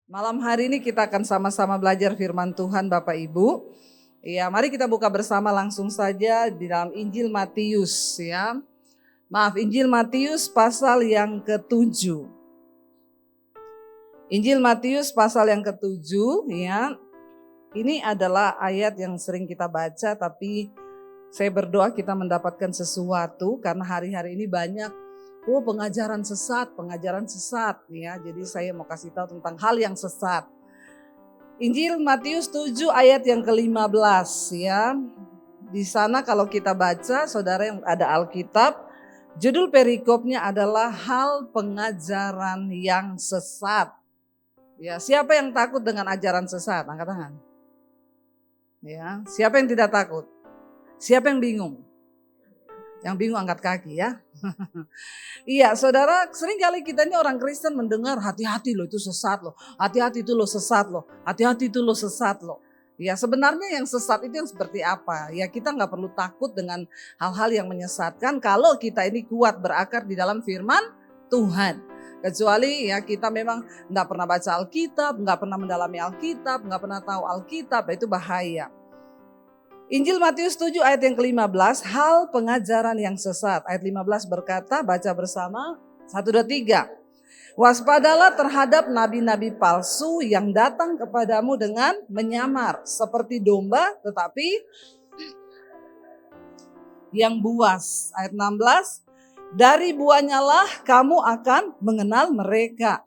Malam hari ini kita akan sama-sama belajar firman Tuhan Bapak Ibu. Ya, mari kita buka bersama langsung saja di dalam Injil Matius ya. Injil Matius pasal yang ke-7. Injil Matius pasal yang ke-7 ya. Ini adalah ayat yang sering kita baca, tapi saya berdoa kita mendapatkan sesuatu karena hari-hari ini banyak pengajaran sesat ya. Jadi saya mau kasih tahu tentang hal yang sesat. Injil Matius 7 ayat yang ke-15 ya. Di sana kalau kita baca, saudara yang ada Alkitab, judul perikopnya adalah hal pengajaran yang sesat. Ya, siapa yang takut dengan ajaran sesat? Angkat tangan. Ya, siapa yang tidak takut? Siapa yang bingung? Yang bingung angkat kaki ya. Iya saudara, sering kali kita ini orang Kristen mendengar hati-hati loh itu sesat loh. Hati-hati itu loh sesat loh. Hati-hati itu loh sesat loh. Ya sebenarnya yang sesat itu yang seperti apa? Ya kita gak perlu takut dengan hal-hal yang menyesatkan kalau kita ini kuat berakar di dalam firman Tuhan. Kecuali ya kita memang gak pernah baca Alkitab, gak pernah mendalami Alkitab, gak pernah tahu Alkitab, itu bahaya. Injil Matius 7 ayat yang ke-15, hal pengajaran yang sesat. Ayat 15 berkata, baca bersama, 1, 2, 3. Waspadalah terhadap nabi-nabi palsu yang datang kepadamu dengan menyamar seperti domba tetapi yang buas. Ayat 16, dari buahnya lah kamu akan mengenal mereka.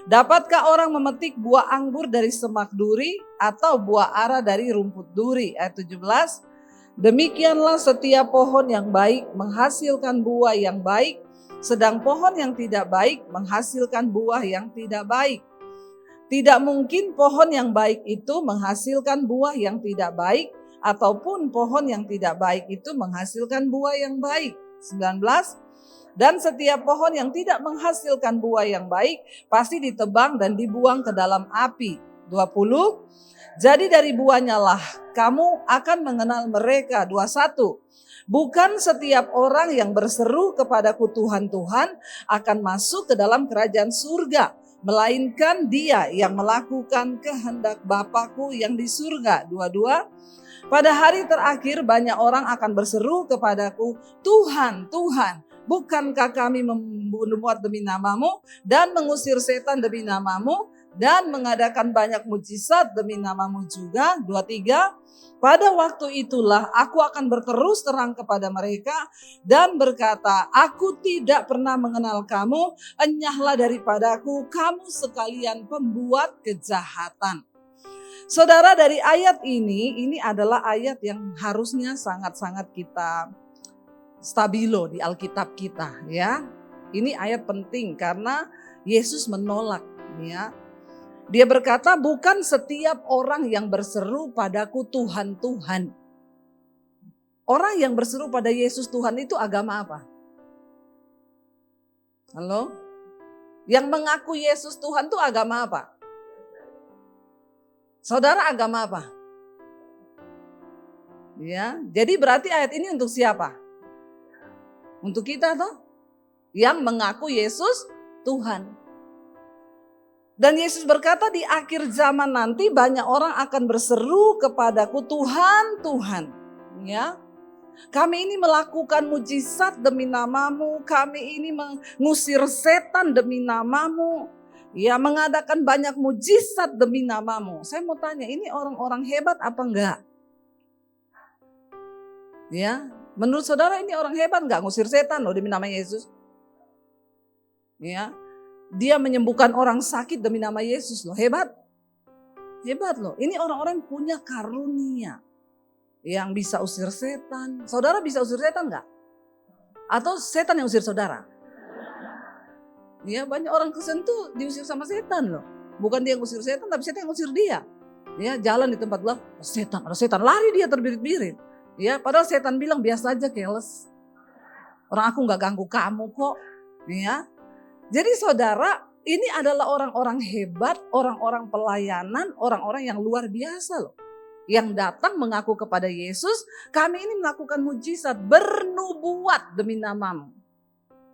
Dapatkah orang memetik buah anggur dari semak duri atau buah ara dari rumput duri? Ayat 17. Demikianlah setiap pohon yang baik menghasilkan buah yang baik, sedang pohon yang tidak baik menghasilkan buah yang tidak baik. Tidak mungkin pohon yang baik itu menghasilkan buah yang tidak baik, ataupun pohon yang tidak baik itu menghasilkan buah yang baik. 19. Dan setiap pohon yang tidak menghasilkan buah yang baik pasti ditebang dan dibuang ke dalam api. 20. Jadi dari buahnya lah kamu akan mengenal mereka. 21. Bukan setiap orang yang berseru kepadaku Tuhan, Tuhan akan masuk ke dalam kerajaan surga, melainkan dia yang melakukan kehendak Bapakku yang di surga. 22. Pada hari terakhir banyak orang akan berseru kepadaku, Tuhan, Tuhan, bukankah kami membunuh demi namamu dan mengusir setan demi namamu dan mengadakan banyak mujizat demi namamu juga? 23. Pada waktu itulah aku akan berterus terang kepada mereka dan berkata, aku tidak pernah mengenal kamu, enyahlah daripadaku kamu sekalian pembuat kejahatan. Saudara, dari ayat ini adalah ayat yang harusnya sangat-sangat kita stabilo di Alkitab kita ya. Ini ayat penting karena Yesus menolak ya. Dia berkata, bukan setiap orang yang berseru padaku Tuhan, Tuhan. Orang yang berseru pada Yesus Tuhan itu agama apa? Halo? Yang mengaku Yesus Tuhan itu agama apa? Saudara, agama apa? Ya, jadi berarti ayat ini untuk siapa? Untuk kita toh? Yang mengaku Yesus Tuhan. Dan Yesus berkata di akhir zaman nanti banyak orang akan berseru kepadaku Tuhan, Tuhan. Ya. Kami ini melakukan mujizat demi namamu, kami ini mengusir setan demi namamu. Ya, mengadakan banyak mujizat demi namamu. Saya mau tanya, ini orang-orang hebat apa enggak? Ya, menurut saudara ini orang hebat enggak ngusir setan loh demi nama Yesus? Ya, dia menyembuhkan orang sakit demi nama Yesus loh, hebat. Hebat loh, ini orang-orang punya karunia yang bisa usir setan. Saudara bisa usir setan enggak? Atau setan yang usir saudara? Ya, banyak orang Kristen tuh diusir sama setan loh. Bukan dia yang usir setan, tapi setan yang usir dia. Ya, jalan di tempat gelap, ada setan, lari dia terbirit-birit. Ya, padahal setan bilang biasa aja, keles. Orang aku nggak ganggu kamu kok. Ya, jadi saudara, ini adalah orang-orang hebat, orang-orang pelayanan, orang-orang yang luar biasa loh. Yang datang mengaku kepada Yesus, kami ini melakukan mujizat, bernubuat demi namamu.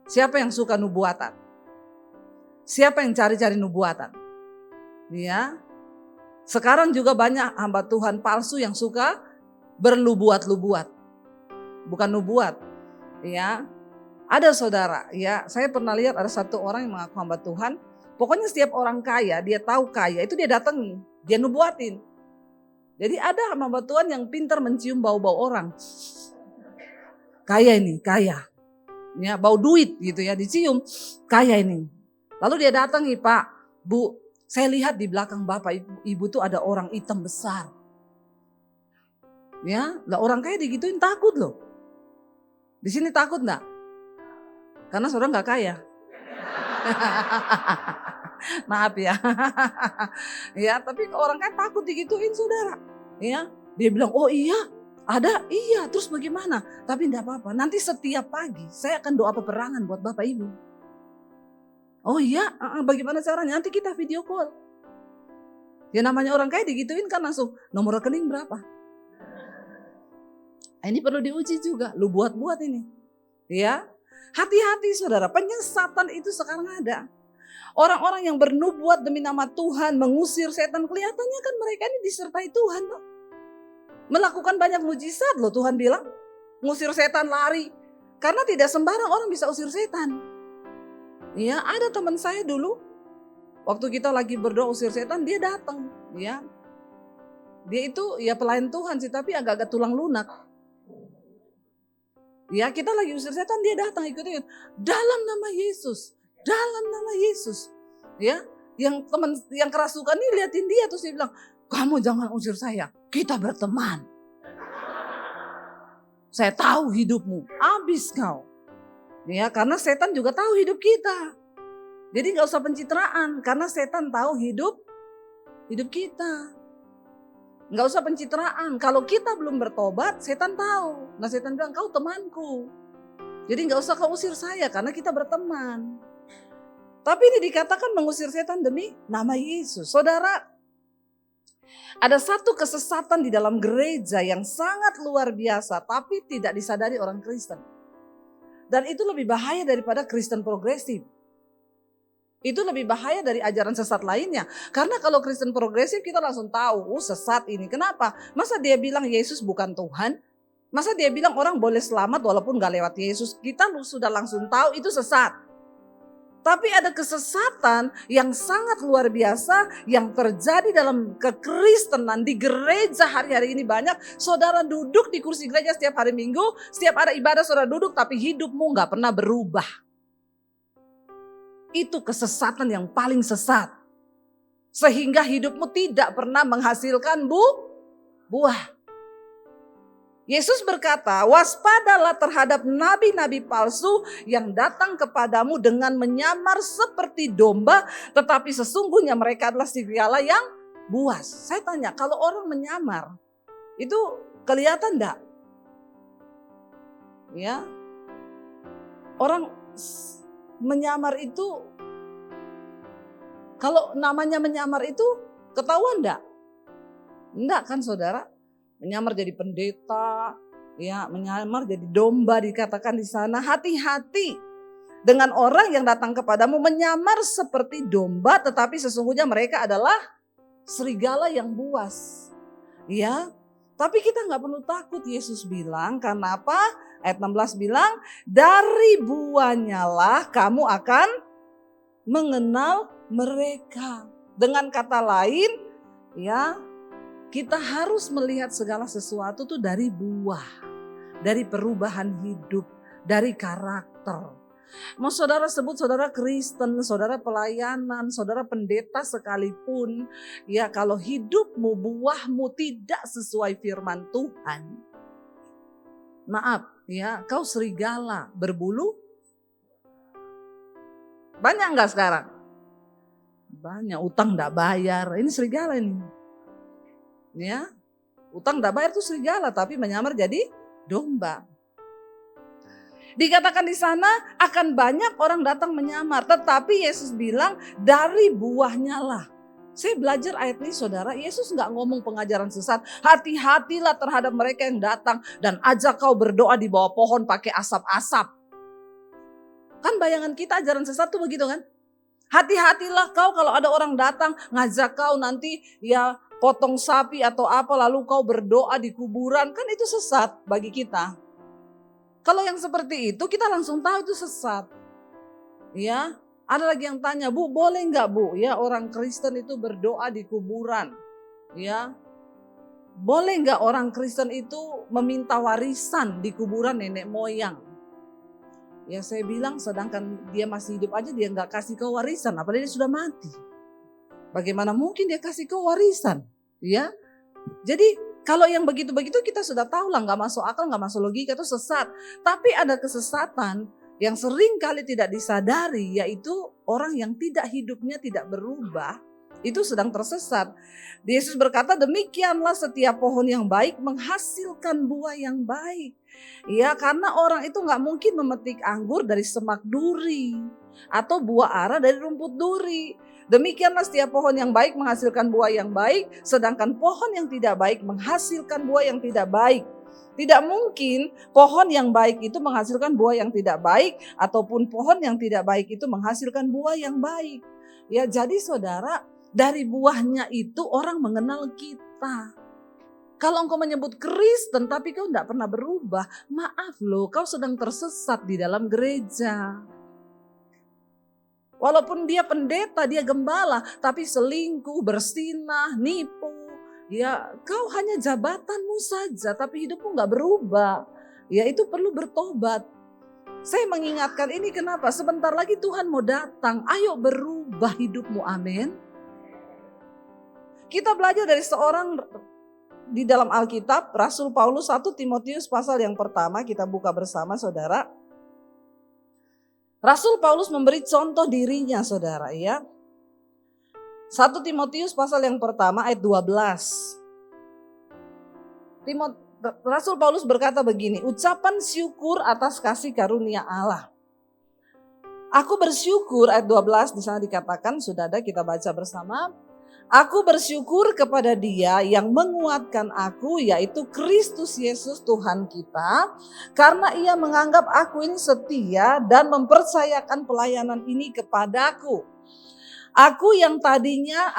Siapa yang suka nubuatan? Siapa yang cari-cari nubuatan? Ya. Sekarang juga banyak hamba Tuhan palsu yang suka berlubuat-lubuat. Bukan nubuat. Ya. Ada saudara, ya, saya pernah lihat ada satu orang yang mengaku hamba Tuhan. Pokoknya setiap orang kaya, dia tahu kaya, itu dia datangi, dia nubuatin. Jadi ada hamba Tuhan yang pintar mencium bau-bau orang. Kaya ini, kaya. Ya, bau duit gitu ya, dicium, kaya ini. Lalu dia datangi, Pak, Bu, saya lihat di belakang Bapak Ibu tuh ada orang hitam besar. Ya, lah orang kaya digituin takut loh. Di sini takut enggak? Karena saudara nggak kaya. Maaf ya. Ya, tapi orang kaya takut digituin saudara. Ya, dia bilang, oh iya, ada, iya. Terus bagaimana? Tapi enggak apa-apa. Nanti setiap pagi saya akan doa peperangan buat Bapak Ibu. Oh iya, bagaimana caranya? Nanti kita video call. Ya namanya orang kaya digituin kan langsung nomor rekening berapa? Ini perlu diuji juga. Lu buat-buat ini. Ya. Hati-hati saudara, penyesatan itu sekarang ada. Orang-orang yang bernubuat demi nama Tuhan, mengusir setan, kelihatannya kan mereka ini disertai Tuhan loh. Melakukan banyak mujizat loh Tuhan bilang. Ngusir setan lari. Karena tidak sembarang orang bisa usir setan. Ya, ada teman saya dulu, waktu kita lagi berdoa usir setan, dia datang. Ya, dia itu ya pelayan Tuhan sih, tapi agak-agak tulang lunak. Ya kita lagi usir setan, dia datang ikut-ikut. Dalam nama Yesus. Dalam nama Yesus. Ya, yang teman yang kerasukan ini liatin dia terus dia bilang, kamu jangan usir saya, kita berteman. Saya tahu hidupmu, habis kau. Ya, karena setan juga tahu hidup kita. Jadi gak usah pencitraan, karena setan tahu hidup kita. Gak usah pencitraan. Kalau kita belum bertobat, setan tahu. Nah setan bilang, kau temanku. Jadi gak usah kau usir saya karena kita berteman. Tapi ini dikatakan mengusir setan demi nama Yesus. Saudara, ada satu kesesatan di dalam gereja yang sangat luar biasa, tapi tidak disadari orang Kristen. Dan itu lebih bahaya daripada Kristen progresif. Itu lebih bahaya dari ajaran sesat lainnya. Karena kalau Kristen progresif kita langsung tahu, sesat ini. Kenapa? Masa dia bilang Yesus bukan Tuhan? Masa dia bilang orang boleh selamat walaupun gak lewat Yesus? Kita sudah langsung tahu itu sesat. Tapi ada kesesatan yang sangat luar biasa yang terjadi dalam kekristenan di gereja hari-hari ini banyak. Saudara duduk di kursi gereja setiap hari Minggu, setiap ada ibadah saudara duduk tapi hidupmu gak pernah berubah. Itu kesesatan yang paling sesat. Sehingga hidupmu tidak pernah menghasilkan buah. Yesus berkata, waspadalah terhadap nabi-nabi palsu yang datang kepadamu dengan menyamar seperti domba, tetapi sesungguhnya mereka adalah serigala yang buas. Saya tanya, kalau orang menyamar, itu kelihatan enggak? Ya, orang menyamar itu, kalau namanya menyamar itu ketahuan enggak? Enggak kan saudara? Menyamar jadi pendeta, ya menyamar jadi domba dikatakan di sana. Hati-hati dengan orang yang datang kepadamu menyamar seperti domba, tetapi sesungguhnya mereka adalah serigala yang buas. Ya, tapi kita nggak perlu takut. Yesus bilang, karena apa? Ayat 16 bilang, dari buahnya lah kamu akan mengenal mereka. Dengan kata lain, ya, kita harus melihat segala sesuatu tuh dari buah, dari perubahan hidup, dari karakter. Mau saudara sebut saudara Kristen, saudara pelayanan, saudara pendeta sekalipun, ya kalau hidupmu, buahmu tidak sesuai firman Tuhan, maaf ya, kau serigala berbulu. Banyak enggak sekarang? Banyak, utang enggak bayar, ini serigala ini. Ya, utang enggak bayar itu serigala, tapi menyamar jadi domba. Dikatakan di sana akan banyak orang datang menyamar, tetapi Yesus bilang dari buahnya lah. Saya belajar ayat ini saudara, Yesus nggak ngomong pengajaran sesat. Hati-hatilah terhadap mereka yang datang dan ajak kau berdoa di bawah pohon pakai asap-asap. Kan bayangan kita ajaran sesat tuh begitu kan? Hati-hatilah kau kalau ada orang datang ngajak kau nanti ya potong sapi atau apa lalu kau berdoa di kuburan. Kan itu sesat bagi kita. Kalau yang seperti itu kita langsung tahu itu sesat. Ya, ada lagi yang tanya, Bu, boleh nggak Bu? Ya, orang Kristen itu berdoa di kuburan. Ya, boleh nggak orang Kristen itu meminta warisan di kuburan nenek moyang? Ya saya bilang sedangkan dia masih hidup aja dia nggak kasih kau warisan, apalagi dia sudah mati. Bagaimana mungkin dia kasih kau warisan? Ya, jadi kalau yang begitu-begitu kita sudah tahu lah nggak masuk akal, nggak masuk logika, itu sesat. Tapi ada kesesatan yang sering kali tidak disadari, yaitu orang yang tidak hidupnya tidak berubah itu sedang tersesat. Yesus berkata, demikianlah setiap pohon yang baik menghasilkan buah yang baik. Ya, karena orang itu nggak mungkin memetik anggur dari semak duri atau buah ara dari rumput duri. Demikianlah setiap pohon yang baik menghasilkan buah yang baik, sedangkan pohon yang tidak baik menghasilkan buah yang tidak baik. Tidak mungkin pohon yang baik itu menghasilkan buah yang tidak baik, ataupun pohon yang tidak baik itu menghasilkan buah yang baik. Ya, jadi saudara, dari buahnya itu orang mengenal kita. Kalau engkau menyebut Kristen tapi kau tidak pernah berubah, maaf loh, kau sedang tersesat di dalam gereja. Walaupun dia pendeta, dia gembala, tapi selingkuh, bersinah, nipu. Ya, kau hanya jabatanmu saja, tapi hidupmu gak berubah. Ya, itu perlu bertobat. Saya mengingatkan ini kenapa? Sebentar lagi Tuhan mau datang. Ayo berubah hidupmu, amin. Kita belajar dari seorang di dalam Alkitab, Rasul Paulus, 1 Timotius pasal yang pertama, kita buka bersama saudara. Rasul Paulus memberi contoh dirinya saudara ya. 1 Timotius pasal yang pertama ayat 12. Rasul Paulus berkata begini, ucapan syukur atas kasih karunia Allah. Aku bersyukur, ayat 12 di sana dikatakan, sudah ada, kita baca bersama. Aku bersyukur kepada Dia yang menguatkan aku, yaitu Kristus Yesus Tuhan kita, karena Ia menganggap aku ini setia dan mempercayakan pelayanan ini kepadaku. Aku yang tadinya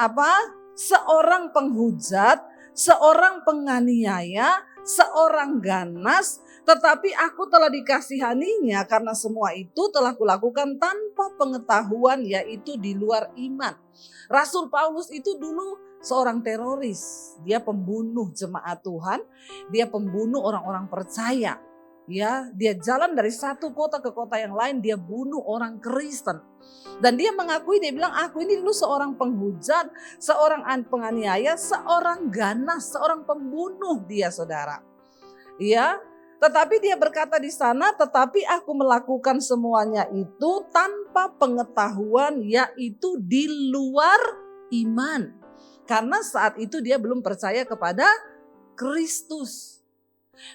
seorang penghujat, seorang penganiaya, seorang ganas, tetapi aku telah dikasihaninya karena semua itu telah kulakukan tanpa pengetahuan, yaitu di luar iman. Rasul Paulus itu dulu seorang teroris, dia pembunuh jemaat Tuhan, dia pembunuh orang-orang percaya. Ya, dia jalan dari satu kota ke kota yang lain, dia bunuh orang Kristen. Dan dia mengakui, dia bilang, aku ini dulu seorang penghujat, seorang penganiaya, seorang ganas, seorang pembunuh dia saudara. Ya, tetapi dia berkata di sana, tetapi aku melakukan semuanya itu tanpa pengetahuan, yaitu di luar iman. Karena saat itu dia belum percaya kepada Kristus.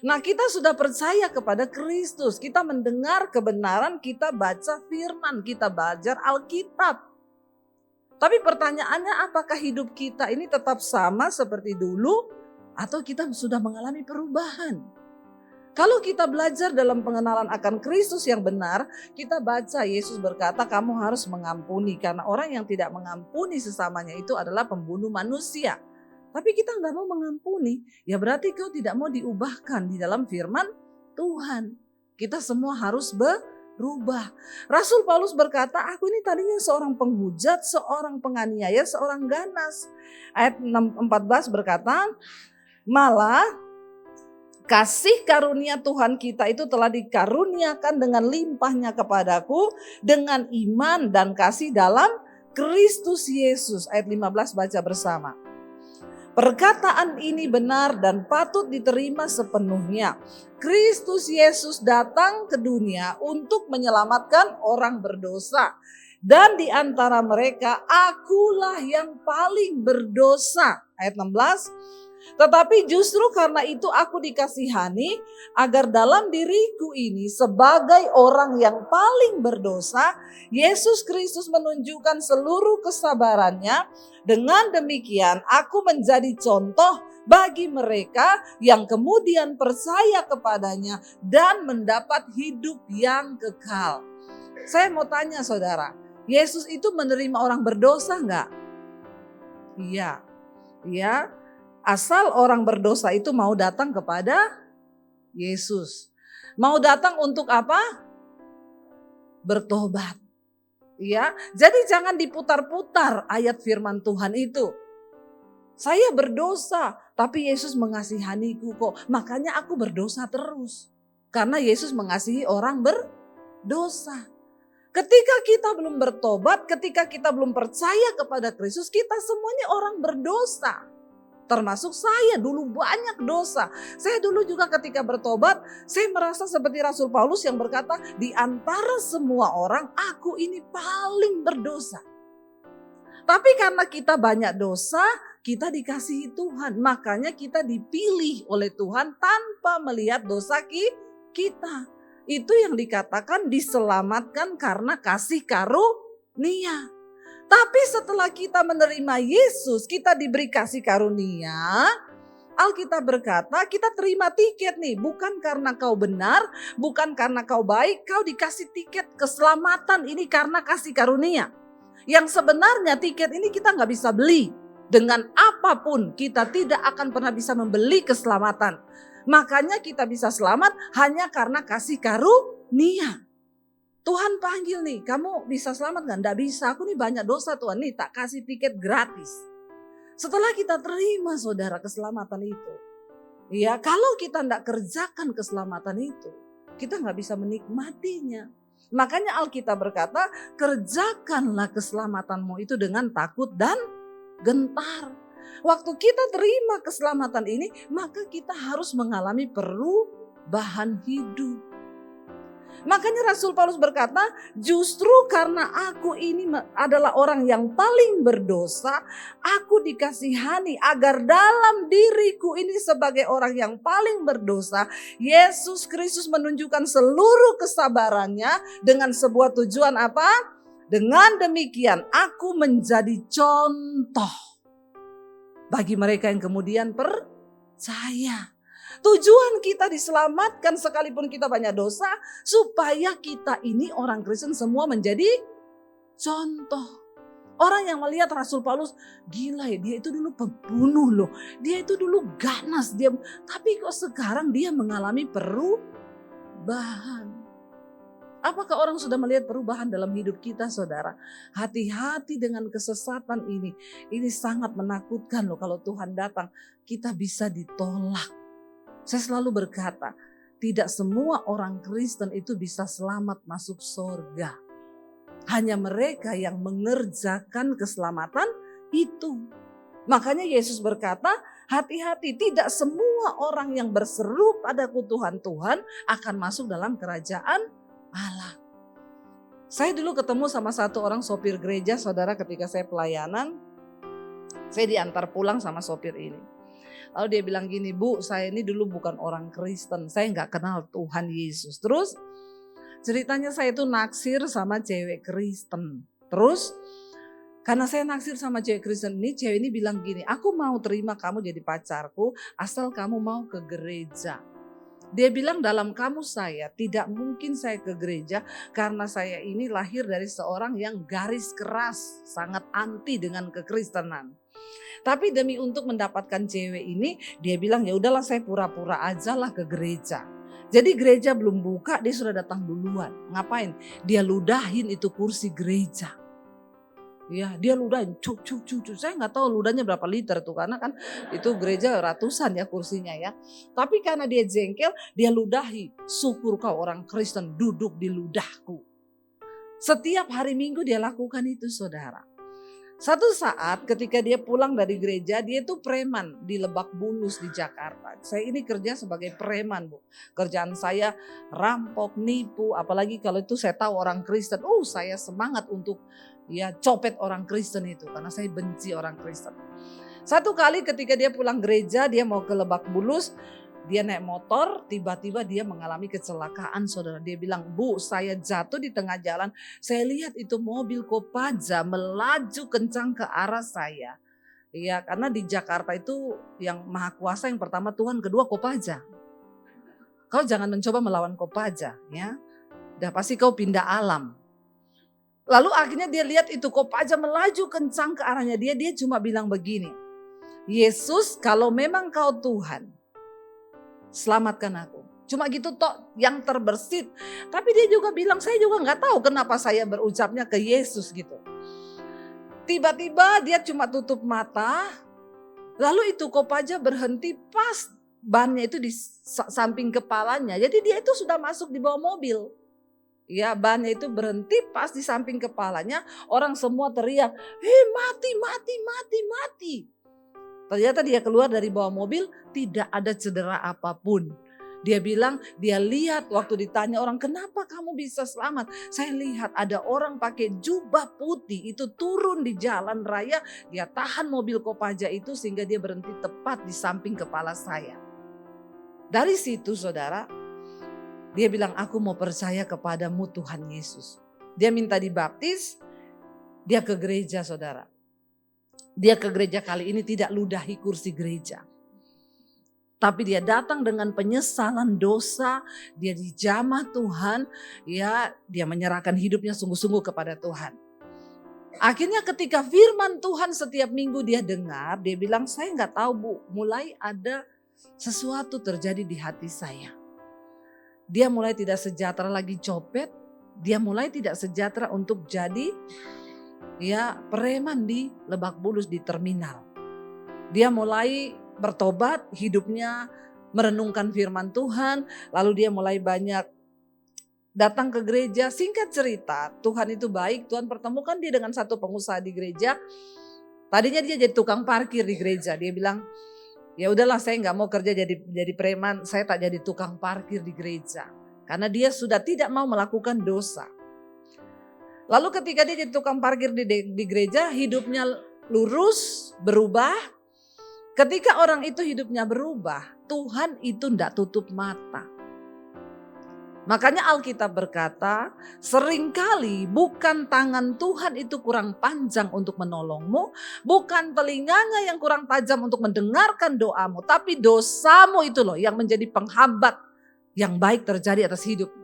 Nah, kita sudah percaya kepada Kristus, kita mendengar kebenaran, kita baca firman, kita belajar Alkitab. Tapi pertanyaannya, apakah hidup kita ini tetap sama seperti dulu atau kita sudah mengalami perubahan? Kalau kita belajar dalam pengenalan akan Kristus yang benar, kita baca Yesus berkata kamu harus mengampuni, karena orang yang tidak mengampuni sesamanya itu adalah pembunuh manusia. Tapi kita nggak mau mengampuni, ya berarti kau tidak mau diubahkan di dalam firman Tuhan. Kita semua harus berubah. Rasul Paulus berkata, aku ini tadinya seorang penghujat, seorang penganiaya, seorang ganas. Ayat 14 berkata, malah kasih karunia Tuhan kita itu telah dikaruniakan dengan limpahnya kepadaku dengan iman dan kasih dalam Kristus Yesus. Ayat 15 baca bersama. Perkataan ini benar dan patut diterima sepenuhnya. Kristus Yesus datang ke dunia untuk menyelamatkan orang berdosa. Dan di antara mereka akulah yang paling berdosa. Ayat 16. Tetapi justru karena itu aku dikasihani agar dalam diriku ini sebagai orang yang paling berdosa, Yesus Kristus menunjukkan seluruh kesabarannya. Dengan demikian aku menjadi contoh bagi mereka yang kemudian percaya kepadanya dan mendapat hidup yang kekal. Saya mau tanya saudara, Yesus itu menerima orang berdosa enggak? Iya. Ya, asal orang berdosa itu mau datang kepada Yesus. Mau datang untuk apa? Bertobat. Ya, jadi jangan diputar-putar ayat firman Tuhan itu. Saya berdosa, tapi Yesus mengasihaniku kok. Makanya aku berdosa terus. Karena Yesus mengasihi orang berdosa. Ketika kita belum bertobat, ketika kita belum percaya kepada Kristus, kita semuanya orang berdosa. Termasuk saya dulu banyak dosa. Saya dulu juga ketika bertobat, saya merasa seperti Rasul Paulus yang berkata, di antara semua orang, aku ini paling berdosa. Tapi karena kita banyak dosa, kita dikasihi Tuhan. Makanya kita dipilih oleh Tuhan tanpa melihat dosa kita. Itu yang dikatakan diselamatkan karena kasih karunia. Tapi setelah kita menerima Yesus, kita diberi kasih karunia. Alkitab berkata kita terima tiket nih. Bukan karena kau benar, bukan karena kau baik. Kau dikasih tiket keselamatan ini karena kasih karunia. Yang sebenarnya tiket ini kita gak bisa beli. Dengan apapun kita tidak akan pernah bisa membeli keselamatan. Makanya kita bisa selamat hanya karena kasih karunia. Tuhan panggil nih, kamu bisa selamat gak? Nggak bisa, aku nih banyak dosa Tuhan, nih tak kasih tiket gratis. Setelah kita terima saudara keselamatan itu. Ya, kalau kita nggak kerjakan keselamatan itu, kita nggak bisa menikmatinya. Makanya Alkitab berkata, kerjakanlah keselamatanmu itu dengan takut dan gentar. Waktu kita terima keselamatan ini, maka kita harus mengalami perubahan hidup. Makanya Rasul Paulus berkata, justru karena aku ini adalah orang yang paling berdosa, aku dikasihani agar dalam diriku ini sebagai orang yang paling berdosa, Yesus Kristus menunjukkan seluruh kesabarannya dengan sebuah tujuan apa? Dengan demikian aku menjadi contoh bagi mereka yang kemudian percaya. Tujuan kita diselamatkan sekalipun kita banyak dosa, supaya kita ini orang Kristen semua menjadi contoh. Orang yang melihat Rasul Paulus, gila ya, dia itu dulu pembunuh loh. Dia itu dulu ganas, tapi kok sekarang dia mengalami perubahan. Apakah orang sudah melihat perubahan dalam hidup kita saudara? Hati-hati dengan kesesatan ini. Ini sangat menakutkan loh, kalau Tuhan datang kita bisa ditolak. Saya selalu berkata, tidak semua orang Kristen itu bisa selamat masuk surga. Hanya mereka yang mengerjakan keselamatan itu. Makanya Yesus berkata, hati-hati, tidak semua orang yang berseru padaku Tuhan, Tuhan akan masuk dalam kerajaan Allah. Saya dulu ketemu sama satu orang sopir gereja saudara ketika saya pelayanan. Saya diantar pulang sama sopir ini. Lalu dia bilang gini, Bu, saya ini dulu bukan orang Kristen, saya gak kenal Tuhan Yesus. Terus ceritanya saya itu naksir sama cewek Kristen. Terus karena saya naksir sama cewek Kristen ini, cewek ini bilang gini, aku mau terima kamu jadi pacarku asal kamu mau ke gereja. Dia bilang dalam kamus saya tidak mungkin saya ke gereja karena saya ini lahir dari seorang yang garis keras, sangat anti dengan kekristenan. Tapi demi untuk mendapatkan cewek ini, dia bilang ya udahlah saya pura-pura aja lah ke gereja. Jadi gereja belum buka, dia sudah datang duluan. Ngapain? Dia ludahin itu kursi gereja. Ya, dia ludahin, cuk. Saya nggak tahu ludahnya berapa liter tuh, karena kan itu gereja ratusan ya kursinya ya. Tapi karena dia jengkel, dia ludahi. Syukur kau orang Kristen duduk di ludahku. Setiap hari Minggu dia lakukan itu saudara. Satu saat ketika dia pulang dari gereja, dia itu preman di Lebak Bulus di Jakarta. Saya ini kerja sebagai preman, Bu. Kerjaan saya rampok, nipu, apalagi kalau itu saya tahu orang Kristen. Saya semangat untuk ya copet orang Kristen itu karena saya benci orang Kristen. Satu kali ketika dia pulang gereja, dia mau ke Lebak Bulus, dia naik motor, tiba-tiba dia mengalami kecelakaan saudara. Dia bilang, Bu, saya jatuh di tengah jalan. Saya lihat itu mobil Kopaja melaju kencang ke arah saya. Ya, karena di Jakarta itu yang maha kuasa yang pertama Tuhan, kedua Kopaja. Kau jangan mencoba melawan Kopaja ya. Udah pasti kau pindah alam. Lalu akhirnya dia lihat itu Kopaja melaju kencang ke arahnya dia. Dia cuma bilang begini, Yesus kalau memang kau Tuhan, selamatkan aku. Cuma gitu toh yang terbersit. Tapi dia juga bilang, saya juga gak tahu kenapa saya berucapnya ke Yesus gitu. Tiba-tiba dia cuma tutup mata. Lalu itu Kopaja berhenti pas bannya itu di samping kepalanya. Jadi dia itu sudah masuk di bawah mobil. Ya, bannya itu berhenti pas di samping kepalanya. Orang semua teriak, "Hei, mati, mati, mati, mati." Ternyata dia keluar dari bawah mobil tidak ada cedera apapun. Dia bilang, dia lihat waktu ditanya orang, "Kenapa kamu bisa selamat?" Saya lihat ada orang pakai jubah putih itu turun di jalan raya. Dia tahan mobil Kopaja itu sehingga dia berhenti tepat di samping kepala saya. Dari situ saudara, dia bilang, aku mau percaya kepadamu Tuhan Yesus. Dia minta dibaptis, dia ke gereja saudara. Dia ke gereja kali ini tidak ludahi kursi gereja. Tapi dia datang dengan penyesalan dosa, dia dijamah Tuhan, ya dia menyerahkan hidupnya sungguh-sungguh kepada Tuhan. Akhirnya ketika firman Tuhan setiap minggu dia dengar, dia bilang, saya gak tahu Bu, mulai ada sesuatu terjadi di hati saya. Dia mulai tidak sejahtera lagi copet, dia mulai tidak sejahtera untuk jadi ya preman di Lebak Bulus di terminal. Dia mulai bertobat, hidupnya merenungkan firman Tuhan, lalu dia mulai banyak datang ke gereja. Singkat cerita, Tuhan itu baik, Tuhan pertemukan dia dengan satu pengusaha di gereja. Tadinya dia jadi tukang parkir di gereja, dia bilang, ya udahlah saya nggak mau kerja jadi preman, saya tak jadi tukang parkir di gereja. Karena dia sudah tidak mau melakukan dosa. Lalu ketika dia jadi tukang parkir di gereja, hidupnya lurus, berubah. Ketika orang itu hidupnya berubah, Tuhan itu tidak tutup mata. Makanya Alkitab berkata, seringkali bukan tangan Tuhan itu kurang panjang untuk menolongmu, bukan telinganya yang kurang tajam untuk mendengarkan doamu, tapi dosamu itu loh yang menjadi penghambat yang baik terjadi atas hidupmu.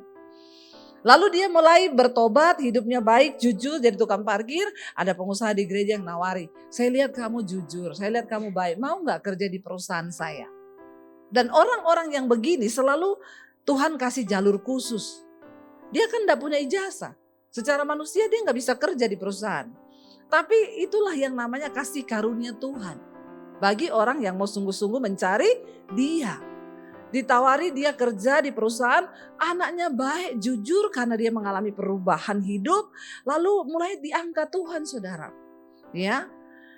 Lalu dia mulai bertobat, hidupnya baik, jujur jadi tukang parkir. Ada pengusaha di gereja yang nawari, saya lihat kamu jujur, saya lihat kamu baik, mau gak kerja di perusahaan saya? Dan orang-orang yang begini selalu Tuhan kasih jalur khusus. Dia kan gak punya ijazah. Secara manusia dia gak bisa kerja di perusahaan. Tapi itulah yang namanya kasih karunia Tuhan. Bagi orang yang mau sungguh-sungguh mencari dia. Ditawari dia kerja di perusahaan, anaknya baik, jujur karena dia mengalami perubahan hidup. Lalu mulai diangkat Tuhan saudara. Ya,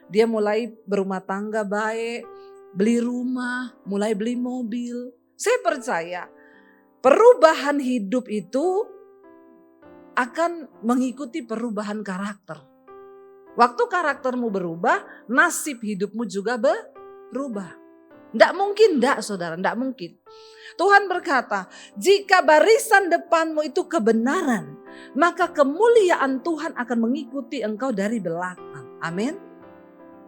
dia mulai berumah tangga baik, beli rumah, mulai beli mobil. Saya percaya perubahan hidup itu akan mengikuti perubahan karakter. Waktu karaktermu berubah, nasib hidupmu juga berubah. Tidak mungkin, tidak saudara, tidak mungkin. Tuhan berkata, jika barisan depanmu itu kebenaran, maka kemuliaan Tuhan akan mengikuti engkau dari belakang. Amin.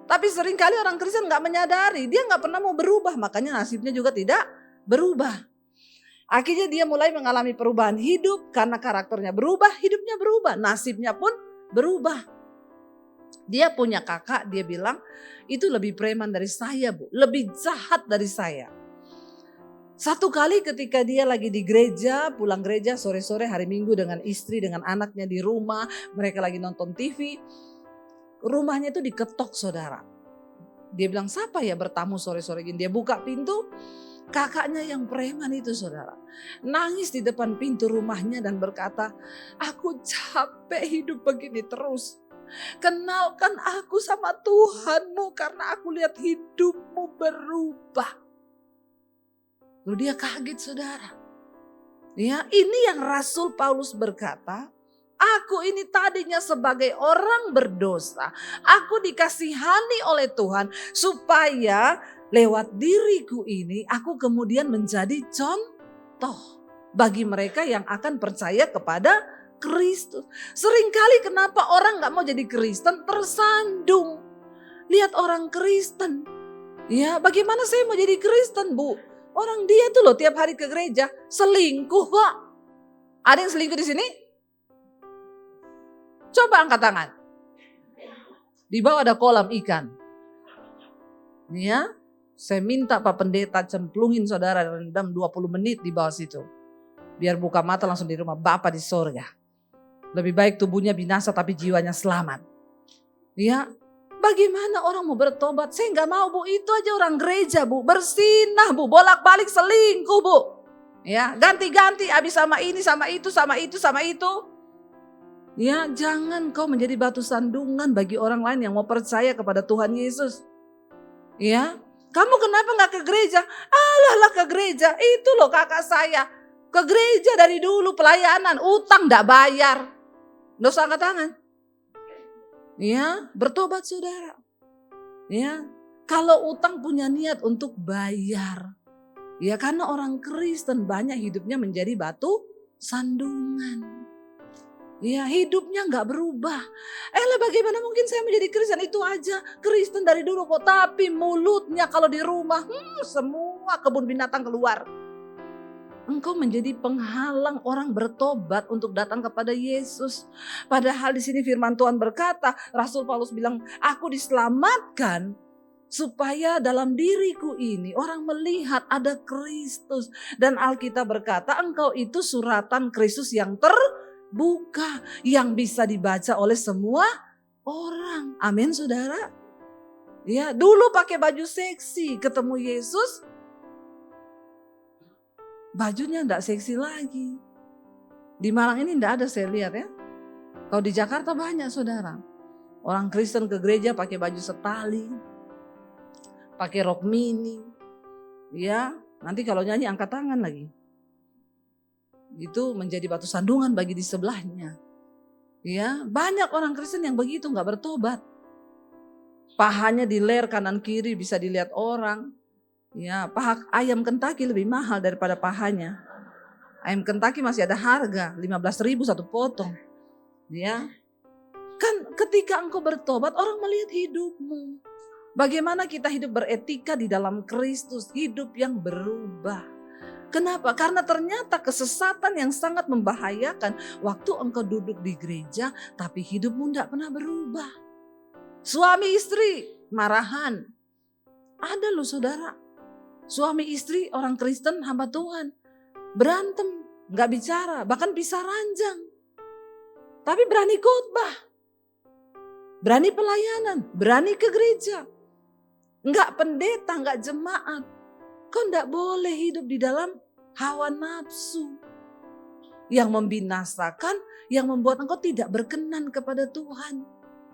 Tapi seringkali orang Kristen gak menyadari, dia gak pernah mau berubah, makanya nasibnya juga tidak berubah. Akhirnya dia mulai mengalami perubahan hidup karena karakternya berubah, hidupnya berubah, nasibnya pun berubah. Dia punya kakak, dia bilang itu lebih preman dari saya Bu, lebih jahat dari saya. Satu kali ketika dia lagi di gereja, pulang gereja sore-sore hari Minggu dengan istri, dengan anaknya di rumah, mereka lagi nonton TV, rumahnya itu diketok saudara. Dia bilang siapa ya bertamu sore-sore gini, dia buka pintu. Kakaknya yang preman itu saudara, nangis di depan pintu rumahnya dan berkata, aku capek hidup begini terus. Kenalkan aku sama Tuhanmu karena aku lihat hidupmu berubah. Lalu dia kaget saudara. Ya, ini yang Rasul Paulus berkata, aku ini tadinya sebagai orang berdosa, aku dikasihani oleh Tuhan supaya lewat diriku ini aku kemudian menjadi contoh bagi mereka yang akan percaya kepada Kristus. Seringkali kenapa orang gak mau jadi Kristen tersandung. Lihat orang Kristen. Ya bagaimana saya mau jadi Kristen Bu? Orang dia tuh loh tiap hari ke gereja selingkuh kok. Ada yang selingkuh di sini? Coba angkat tangan. Di bawah ada kolam ikan. Ya, saya minta Pak Pendeta cemplungin saudara rendam 20 menit di bawah situ. Biar buka mata langsung di rumah Bapa di sorga. Lebih baik tubuhnya binasa tapi jiwanya selamat. Ya, bagaimana orang mau bertobat? Saya nggak mau Bu, itu aja orang gereja Bu, bersinah Bu, bolak-balik selingkuh Bu. Ya, ganti-ganti habis sama ini, sama itu, sama itu, sama itu. Ya, jangan kau menjadi batu sandungan bagi orang lain yang mau percaya kepada Tuhan Yesus. Ya, kamu kenapa nggak ke gereja? Alah ke gereja, itu loh kakak saya. Ke gereja dari dulu pelayanan, utang nggak bayar. Nggak usah angkat tangan. Ya, bertobat saudara. Ya, kalau utang punya niat untuk bayar. Ya, karena orang Kristen banyak hidupnya menjadi batu sandungan. Ya, hidupnya nggak berubah. Bagaimana mungkin saya menjadi Kristen? Itu aja Kristen dari dulu kok. Tapi mulutnya kalau di rumah semua kebun binatang keluar. Engkau menjadi penghalang orang bertobat untuk datang kepada Yesus. Padahal di sini firman Tuhan berkata, Rasul Paulus bilang, aku diselamatkan supaya dalam diriku ini orang melihat ada Kristus. Dan Alkitab berkata, engkau itu suratan Kristus yang terbuka, yang bisa dibaca oleh semua orang. Amin saudara. Ya, dulu pakai baju seksi, ketemu Yesus, bajunya enggak seksi lagi. Di Malang ini enggak ada saya lihat ya. Kalau di Jakarta banyak saudara. Orang Kristen ke gereja pakai baju setali, pakai rok mini. Ya, nanti kalau nyanyi angkat tangan lagi. Itu menjadi batu sandungan bagi di sebelahnya. Ya, banyak orang Kristen yang begitu nggak bertobat. Pahanya di ler kanan kiri bisa dilihat orang. Ya, paha ayam Kentucky lebih mahal daripada pahanya. Ayam Kentucky masih ada harga 15.000 satu potong. Ya, kan ketika engkau bertobat orang melihat hidupmu. Bagaimana kita hidup beretika di dalam Kristus, hidup yang berubah. Kenapa? Karena ternyata kesesatan yang sangat membahayakan waktu engkau duduk di gereja tapi hidupmu tidak pernah berubah. Suami istri marahan. Ada loh saudara. Suami istri orang Kristen hamba Tuhan. Berantem, gak bicara, bahkan pisah ranjang. Tapi berani khotbah. Berani pelayanan, berani ke gereja. Enggak pendeta, enggak jemaat. Kau enggak boleh hidup di dalam hawa nafsu yang membinasakan, yang membuat engkau tidak berkenan kepada Tuhan.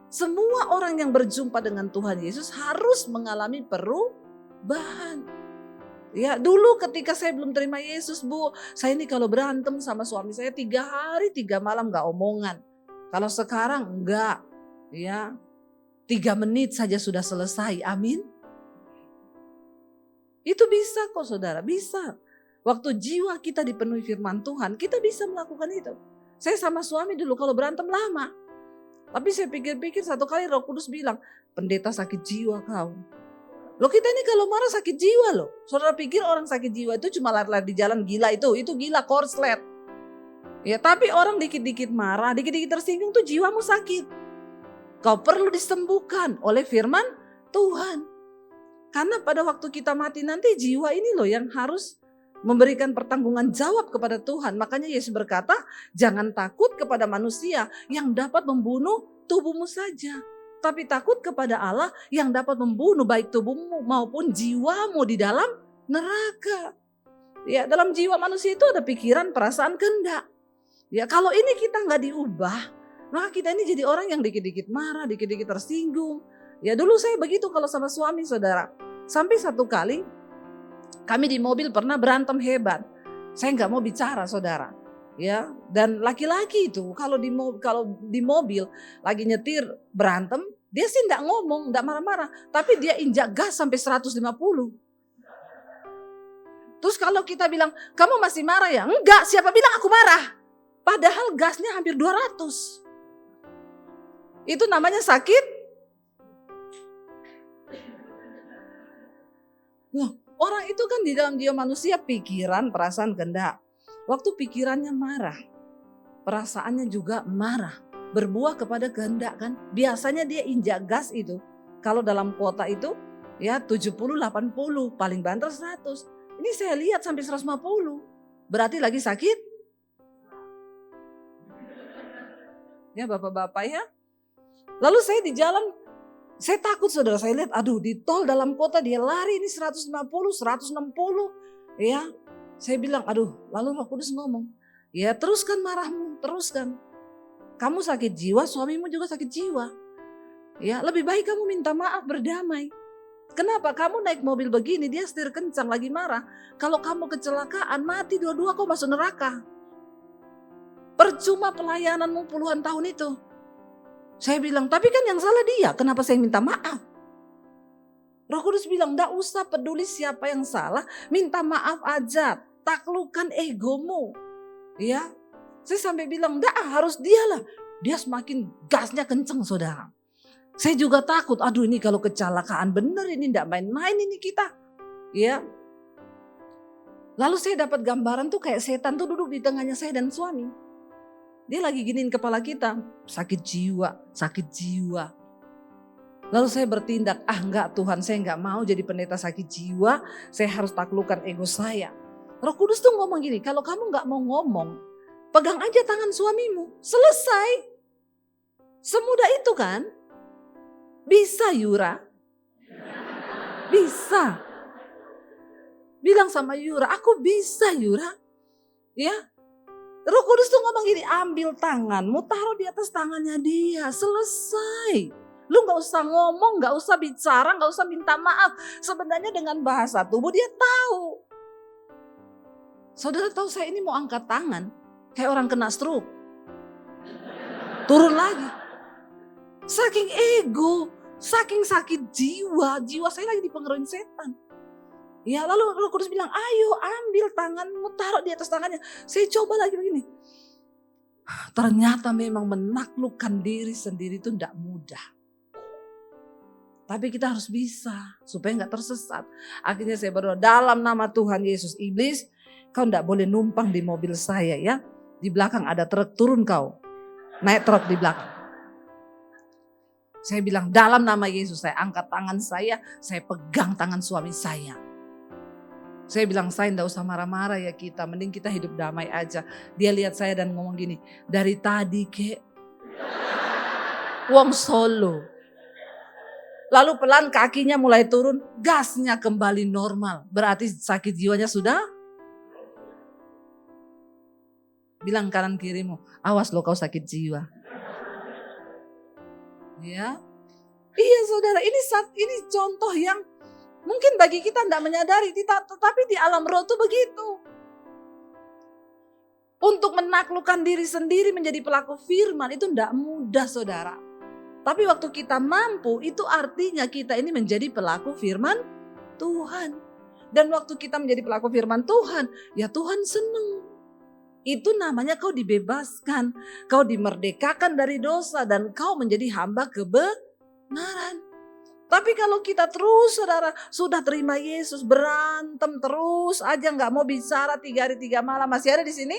Semua orang yang berjumpa dengan Tuhan Yesus harus mengalami perubahan. Ya, dulu ketika saya belum terima Yesus Bu, saya ini kalau berantem sama suami saya 3 hari 3 malam enggak omongan. Kalau sekarang enggak, ya 3 menit saja sudah selesai, amin. Itu bisa kok saudara, bisa. Waktu jiwa kita dipenuhi firman Tuhan, kita bisa melakukan itu. Saya sama suami dulu kalau berantem lama. Tapi saya pikir-pikir satu kali Roh Kudus bilang, pendeta sakit jiwa kau. Loh kita ini kalau marah sakit jiwa loh. Saudara pikir orang sakit jiwa itu cuma lari-lari di jalan gila itu gila korslet. Ya tapi orang dikit-dikit marah, dikit-dikit tersinggung tuh jiwamu sakit. Kau perlu disembuhkan oleh firman Tuhan. Karena pada waktu kita mati nanti jiwa ini loh yang harus memberikan pertanggungan jawab kepada Tuhan. Makanya Yesus berkata, jangan takut kepada manusia yang dapat membunuh tubuhmu saja. Tapi takut kepada Allah yang dapat membunuh baik tubuhmu maupun jiwamu di dalam neraka. Ya, dalam jiwa manusia itu ada pikiran, perasaan, kehendak. Ya, kalau ini kita nggak diubah, maka kita ini jadi orang yang dikit-dikit marah, dikit-dikit tersinggung. Ya dulu saya begitu kalau sama suami saudara. Sampai satu kali kami di mobil pernah berantem hebat. Saya nggak mau bicara saudara. Ya, dan laki-laki itu kalau di mobil lagi nyetir berantem, dia sih nggak ngomong, nggak marah-marah, tapi dia injak gas sampai 150. Terus kalau kita bilang, kamu masih marah ya? Enggak, siapa bilang aku marah? Padahal gasnya hampir 200. Itu namanya sakit. Nah, orang itu kan di dalam jiwa manusia pikiran, perasaan, kehendak. Waktu pikirannya marah, perasaannya juga marah. berbuah kepada kehendak kan. Biasanya dia injak gas itu. Kalau dalam kota itu ya 70, 80, paling banter 100. Ini saya lihat sampai 150. Berarti lagi sakit. Ya Bapak-bapak ya. Lalu saya di jalan, saya takut saudara, saya lihat aduh di tol dalam kota dia lari ini 150, 160. Ya, saya bilang aduh, lalu Roh Kudus ngomong, ya teruskan marahmu, teruskan. Kamu sakit jiwa, suamimu juga sakit jiwa. Ya, lebih baik kamu minta maaf, berdamai. Kenapa? Kamu naik mobil begini, dia setir kencang lagi marah. Kalau kamu kecelakaan, mati dua-dua kau masuk neraka. Percuma pelayananmu puluhan tahun itu. Saya bilang, tapi kan yang salah dia, kenapa saya minta maaf? Roh Kudus bilang, enggak usah peduli siapa yang salah, minta maaf aja, taklukkan egomu. Ya, saya sampai bilang, enggak harus dialah. Dia semakin gasnya kenceng saudara. Saya juga takut, aduh ini kalau kecelakaan bener ini enggak main-main ini kita. Ya. Lalu saya dapat gambaran tuh kayak setan tuh duduk di tengahnya saya dan suami. Dia lagi giniin kepala kita, sakit jiwa, sakit jiwa. Lalu saya bertindak, enggak Tuhan, saya enggak mau jadi pendeta sakit jiwa, saya harus taklukkan ego saya. Roh Kudus tuh ngomong gini, kalau kamu enggak mau ngomong, pegang aja tangan suamimu, selesai. Semudah itu kan? Bisa Yura? Bisa. Bilang sama Yura, aku bisa Yura. Ya. Roh Kudus tuh ngomong gini, ambil tanganmu, taruh di atas tangannya dia, selesai. Lu gak usah ngomong, gak usah bicara, gak usah minta maaf. Sebenarnya dengan bahasa tubuh dia tahu. Saudara tahu saya ini mau angkat tangan, kayak orang kena stroke. Turun lagi. Saking ego, saking sakit jiwa, jiwa saya lagi dipengaruhi setan. Ya lalu Roh Kudus bilang, ayo ambil tanganmu, taruh di atas tangannya. Saya coba lagi begini. Ternyata memang menaklukkan diri sendiri itu tidak mudah. Tapi kita harus bisa supaya nggak tersesat. Akhirnya saya berdoa dalam nama Tuhan Yesus, iblis kau tidak boleh numpang di mobil saya ya. Di belakang ada truk, turun kau. Naik truk di belakang. Saya bilang dalam nama Yesus saya angkat tangan saya pegang tangan suami saya. Saya bilang saya enggak usah marah-marah ya kita, mending kita hidup damai aja. Dia lihat saya dan ngomong gini, dari tadi kek, wong Solo. Lalu pelan kakinya mulai turun, gasnya kembali normal. Berarti sakit jiwanya sudah? Bilang kanan kirimu, awas lo kau sakit jiwa. Ya, iya saudara, ini contoh yang mungkin bagi kita tidak menyadari, tetapi di alam roh itu begitu. Untuk menaklukkan diri sendiri menjadi pelaku firman itu tidak mudah saudara. Tapi waktu kita mampu itu artinya kita ini menjadi pelaku firman Tuhan. Dan waktu kita menjadi pelaku firman Tuhan, ya Tuhan senang. Itu namanya kau dibebaskan, kau dimerdekakan dari dosa dan kau menjadi hamba kebenaran. Tapi kalau kita terus saudara sudah terima Yesus berantem terus aja nggak mau bicara 3 hari 3 malam, masih ada di sini?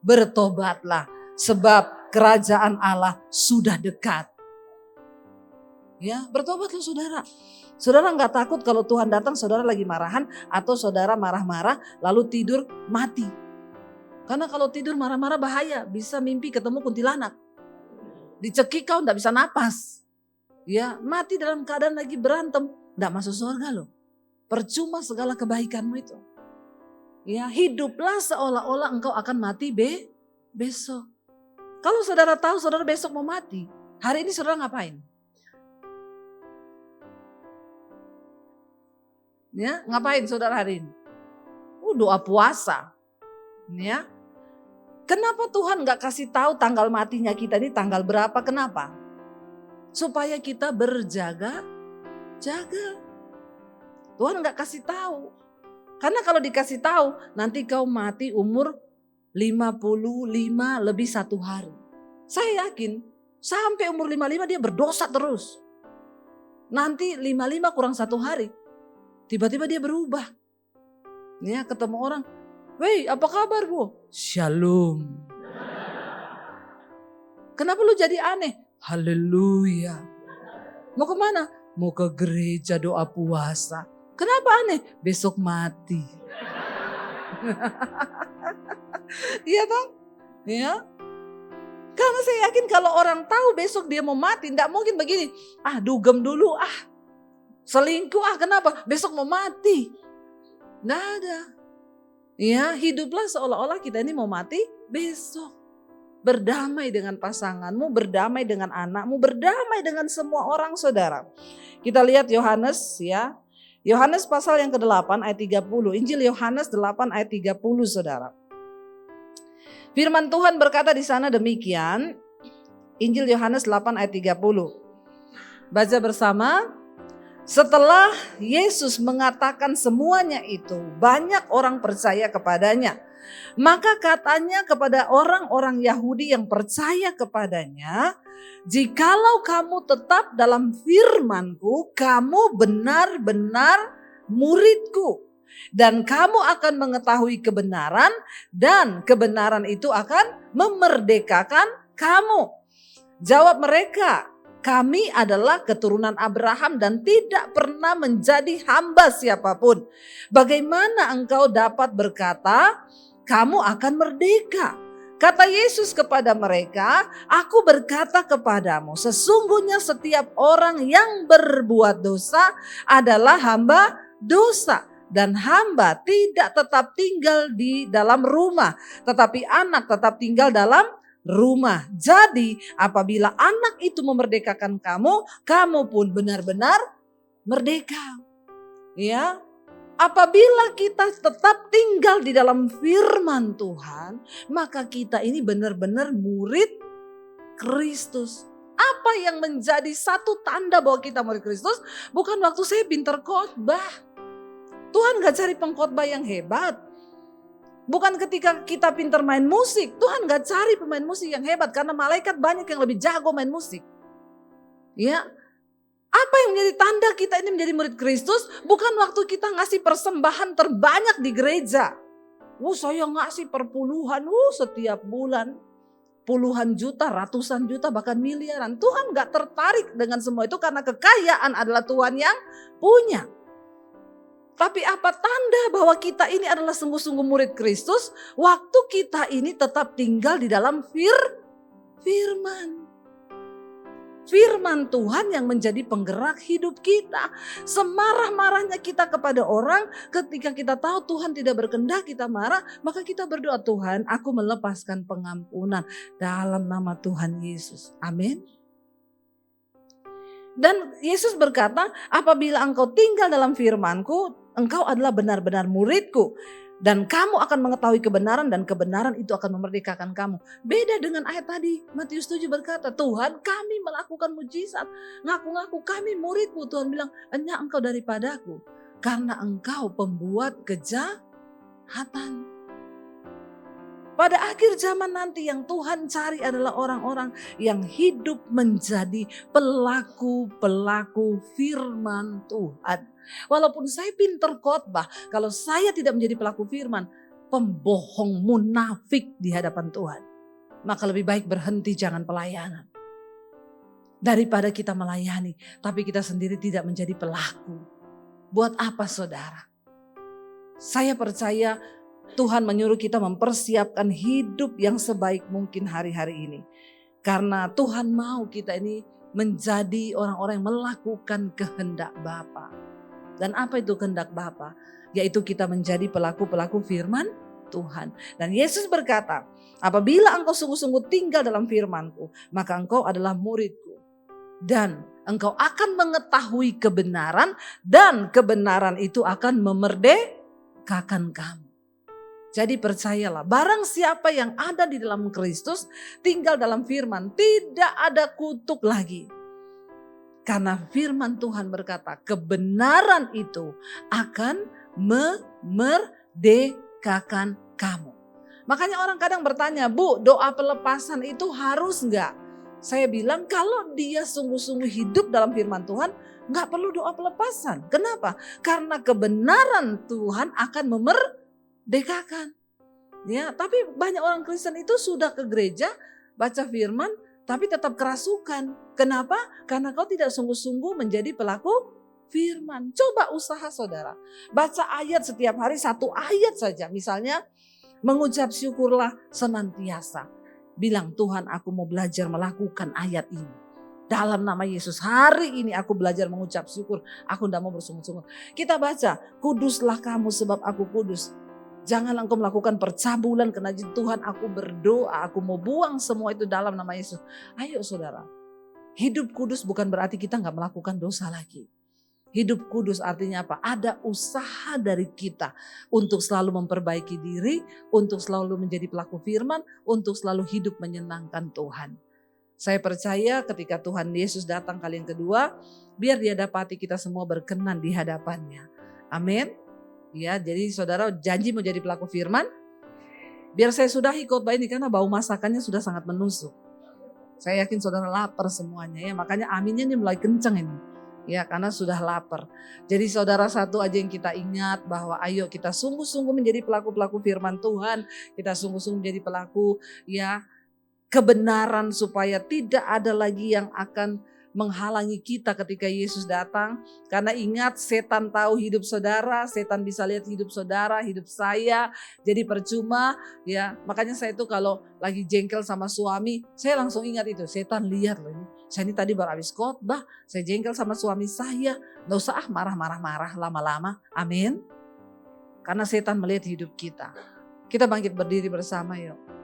Bertobatlah sebab kerajaan Allah sudah dekat. Ya, bertobatlah saudara. Saudara nggak takut kalau Tuhan datang saudara lagi marahan atau saudara marah-marah lalu tidur mati. Karena kalau tidur marah-marah bahaya, bisa mimpi ketemu kuntilanak. Dicekik kau enggak bisa napas. Ya, mati dalam keadaan lagi berantem, enggak masuk surga loh. Percuma segala kebaikanmu itu. Ya, hiduplah seolah-olah engkau akan mati besok. Kalau saudara tahu saudara besok mau mati, hari ini saudara ngapain? Ya, ngapain saudara hari ini? Doa puasa. Ya. Kenapa Tuhan gak kasih tahu tanggal matinya kita ini tanggal berapa? Kenapa? Supaya kita berjaga-jaga. Tuhan gak kasih tahu. Karena kalau dikasih tahu nanti kau mati umur 55 lebih 1 hari. Saya yakin sampai umur 55 dia berdosa terus. Nanti 55 kurang 1 hari. Tiba-tiba dia berubah. Ya, ketemu orang. Weh, apa kabar Bu? Shalom. Kenapa lu jadi aneh? Haleluya. Mau kemana? Mau ke gereja doa puasa. Kenapa aneh? Besok mati. Iya toh? Ya. Karena saya yakin kalau orang tahu besok dia mau mati, tidak mungkin begini. Dugem dulu selingkuh kenapa? Besok mau mati. Nggak ada. Ya, hiduplah seolah-olah kita ini mau mati besok. Berdamai dengan pasanganmu, berdamai dengan anakmu, berdamai dengan semua orang saudara. Kita lihat Yohanes ya. Yohanes pasal yang ke-8 ayat 30. Injil Yohanes 8 ayat 30 saudara. Firman Tuhan berkata di sana demikian. Injil Yohanes 8 ayat 30. Baca bersama. Setelah Yesus mengatakan semuanya itu, banyak orang percaya kepadanya. Maka katanya kepada orang-orang Yahudi yang percaya kepadanya, jikalau kamu tetap dalam firman-Ku, kamu benar-benar murid-Ku. Dan kamu akan mengetahui kebenaran, dan kebenaran itu akan memerdekakan kamu. Jawab mereka, kami adalah keturunan Abraham dan tidak pernah menjadi hamba siapapun. Bagaimana engkau dapat berkata, kamu akan merdeka? Kata Yesus kepada mereka, aku berkata kepadamu, sesungguhnya setiap orang yang berbuat dosa adalah hamba dosa. Dan hamba tidak tetap tinggal di dalam rumah, tetapi anak tetap tinggal dalam rumah. Jadi apabila anak itu memerdekakan kamu, kamu pun benar-benar merdeka. Ya, apabila kita tetap tinggal di dalam firman Tuhan, maka kita ini benar-benar murid Kristus. Apa yang menjadi satu tanda bahwa kita murid Kristus? Bukan waktu saya pintar khotbah. Tuhan gak cari pengkhotbah yang hebat. Bukan ketika kita pintar main musik. Tuhan gak cari pemain musik yang hebat. Karena malaikat banyak yang lebih jago main musik. Ya, apa yang menjadi tanda kita ini menjadi murid Kristus? Bukan waktu kita ngasih persembahan terbanyak di gereja. Saya ngasih perpuluhan setiap bulan. Puluhan juta, ratusan juta, bahkan miliaran. Tuhan gak tertarik dengan semua itu karena kekayaan adalah Tuhan yang punya. Tapi apa tanda bahwa kita ini adalah sungguh-sungguh murid Kristus? Waktu kita ini tetap tinggal di dalam firman. Firman Tuhan yang menjadi penggerak hidup kita. Semarah-marahnya kita kepada orang, ketika kita tahu Tuhan tidak berkehendak kita marah, maka kita berdoa, Tuhan aku melepaskan pengampunan dalam nama Tuhan Yesus. Amin. Dan Yesus berkata, apabila engkau tinggal dalam firman-Ku, engkau adalah benar-benar murid-Ku. Dan kamu akan mengetahui kebenaran dan kebenaran itu akan memerdekakan kamu. Beda dengan ayat tadi, Matius 7 berkata, Tuhan kami melakukan mujizat. Ngaku-ngaku kami murid-Mu. Tuhan bilang, enyah engkau daripadaku. Karena engkau pembuat kejahatan. Pada akhir zaman nanti yang Tuhan cari adalah orang-orang yang hidup menjadi pelaku-pelaku firman Tuhan. Walaupun saya pintar khotbah, kalau saya tidak menjadi pelaku firman, pembohong munafik di hadapan Tuhan. Maka lebih baik berhenti, jangan pelayanan. Daripada kita melayani, tapi kita sendiri tidak menjadi pelaku. Buat apa saudara? Saya percaya Tuhan menyuruh kita mempersiapkan hidup yang sebaik mungkin hari-hari ini. Karena Tuhan mau kita ini menjadi orang-orang yang melakukan kehendak Bapa. Dan apa itu kehendak Bapa? Yaitu kita menjadi pelaku-pelaku firman Tuhan. Dan Yesus berkata, apabila engkau sungguh-sungguh tinggal dalam firman-Ku, maka engkau adalah murid-Ku. Dan engkau akan mengetahui kebenaran, dan kebenaran itu akan memerdekakan kamu. Jadi percayalah, barang siapa yang ada di dalam Kristus, tinggal dalam firman, tidak ada kutuk lagi. Karena firman Tuhan berkata, kebenaran itu akan memerdekakan kamu. Makanya orang kadang bertanya, Bu, doa pelepasan itu harus enggak? Saya bilang kalau dia sungguh-sungguh hidup dalam firman Tuhan, enggak perlu doa pelepasan. Kenapa? Karena kebenaran Tuhan akan memerdekakan. Ya, tapi banyak orang Kristen itu sudah ke gereja, baca firman, tapi tetap kerasukan. Kenapa? Karena kau tidak sungguh-sungguh menjadi pelaku firman. Coba usaha saudara. Baca ayat setiap hari, satu ayat saja. Misalnya mengucap syukurlah senantiasa. Bilang, Tuhan, aku mau belajar melakukan ayat ini. Dalam nama Yesus, hari ini aku belajar mengucap syukur. Aku tidak mau bersungut-sungut. Kita baca, kuduslah kamu sebab aku kudus. Jangan engkau melakukan percabulan kenajisan. Tuhan, aku berdoa, aku mau buang semua itu dalam nama Yesus. Ayo saudara, hidup kudus bukan berarti kita gak melakukan dosa lagi. Hidup kudus artinya apa? Ada usaha dari kita untuk selalu memperbaiki diri, untuk selalu menjadi pelaku firman, untuk selalu hidup menyenangkan Tuhan. Saya percaya ketika Tuhan Yesus datang kali yang kedua, biar dia dapati kita semua berkenan di hadapannya. Amin. Ya, jadi saudara janji mau jadi pelaku firman. Biar saya sudahi khotbah ini karena bau masakannya sudah sangat menusuk. Saya yakin saudara lapar semuanya ya, makanya aminnya ini mulai kenceng ini. Ya, karena sudah lapar. Jadi saudara, satu aja yang kita ingat bahwa ayo kita sungguh-sungguh menjadi pelaku-pelaku firman Tuhan. Kita sungguh-sungguh menjadi pelaku ya kebenaran supaya tidak ada lagi yang akan menghalangi kita ketika Yesus datang. Karena ingat, setan tahu hidup saudara, setan bisa lihat hidup saudara, hidup saya. Jadi percuma ya. Makanya saya itu kalau lagi jengkel sama suami, saya langsung ingat itu, setan lihat loh ini. Saya ini tadi baru habis khotbah, saya jengkel sama suami saya. Nggak usah marah-marah lama-lama. Amin. Karena setan melihat hidup kita. Kita bangkit berdiri bersama yuk.